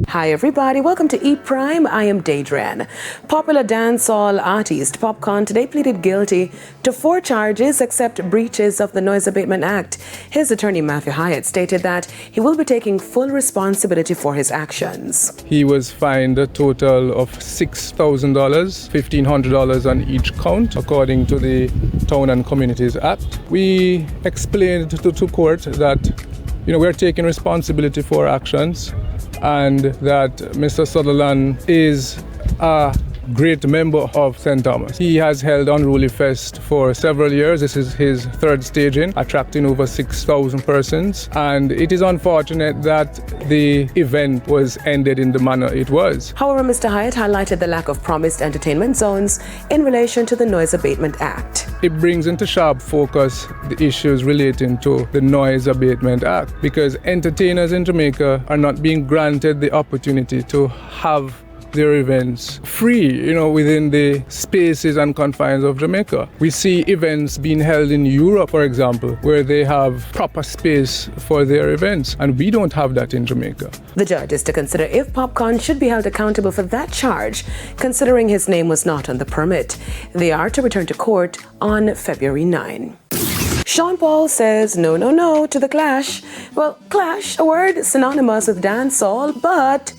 Hi everybody, welcome to E Prime. I am Daedran. Popular dancehall artist Popcaan today pleaded guilty to 4 charges except breaches of the Noise Abatement Act. His attorney Matthew Hyatt stated that he will be taking full responsibility for his actions. He was fined a total of $6,000, $1,500 on each count, according to the Town and Communities Act. We explained to court that we're taking responsibility for our actions, and that Mr. Sutherland is a great member of St. Thomas. He has held Unruly Fest for several years. This is his 3rd staging, attracting over 6,000 persons. And it is unfortunate that the event was ended in the manner it was. However, Mr. Hyatt highlighted the lack of promised entertainment zones in relation to the Noise Abatement Act. It brings into sharp focus the issues relating to the Noise Abatement Act, because entertainers in Jamaica are not being granted the opportunity to have their events free, within the spaces and confines of Jamaica. We see events being held in Europe, for example, where they have proper space for their events, and we don't have that in Jamaica. The judge is to consider if Popcaan should be held accountable for that charge, considering his name was not on the permit. They are to return to court on February 9. Sean Paul says no to the clash. Well, clash, a word synonymous with dancehall, but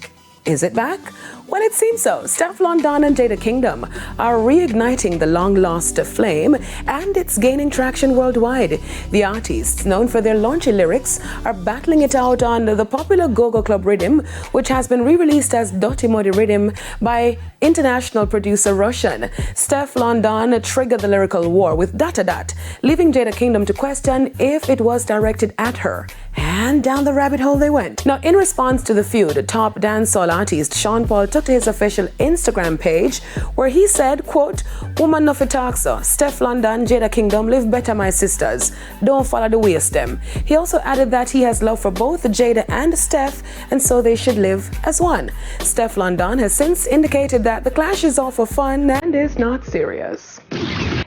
is it back? Well, it seems so. Steph London and Jada Kingdom are reigniting the long-lost flame, and it's gaining traction worldwide. The artists, known for their launchy lyrics, are battling it out on the popular Go-Go Club rhythm, which has been re-released as Dirty Muddy Rhythm by international producer Russian. Steph London triggered the lyrical war with Data Dat, leaving Jada Kingdom to question if it was directed at her. And down the rabbit hole they went. Now, in response to the feud, top dancehall artist Sean Paul took to his official Instagram page, where he said, quote, "Woman no fi talk so. Steph London, Jada Kingdom, live better my sisters. Don't follow the waste them." He also added that he has love for both Jada and Steph, and so they should live as one. Steph London has since indicated that the clash is all for fun and is not serious.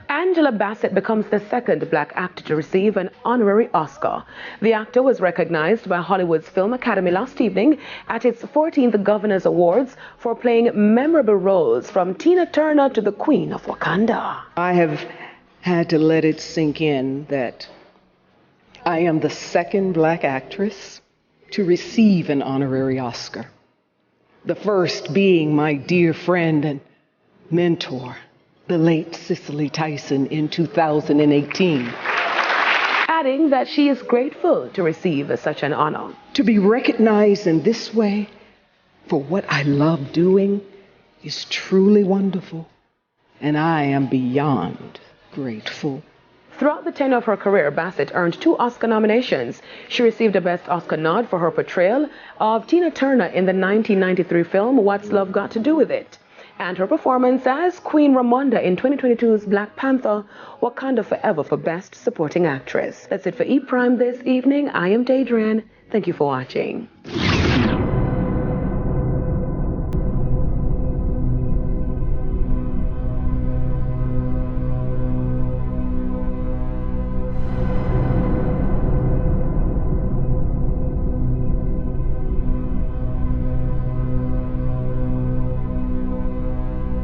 Angela Bassett becomes the 2nd black actor to receive an honorary Oscar. The actor was recognized by Hollywood's Film Academy last evening at its 14th Governors Awards for playing memorable roles, from Tina Turner to the Queen of Wakanda. I have had to let it sink in that I am the 2nd black actress to receive an honorary Oscar. The first being my dear friend and mentor, the late Cicely Tyson, in 2018. Adding that she is grateful to receive such an honor. To be recognized in this way for what I love doing is truly wonderful, and I am beyond grateful. Throughout the tenure of her career, Bassett earned 2 Oscar nominations. She received a Best Oscar nod for her portrayal of Tina Turner in the 1993 film What's Love Got to Do With It, and her performance as Queen Ramonda in 2022's Black Panther: Wakanda Forever for Best Supporting Actress. That's it for E Prime this evening. I am Daedran. Thank you for watching.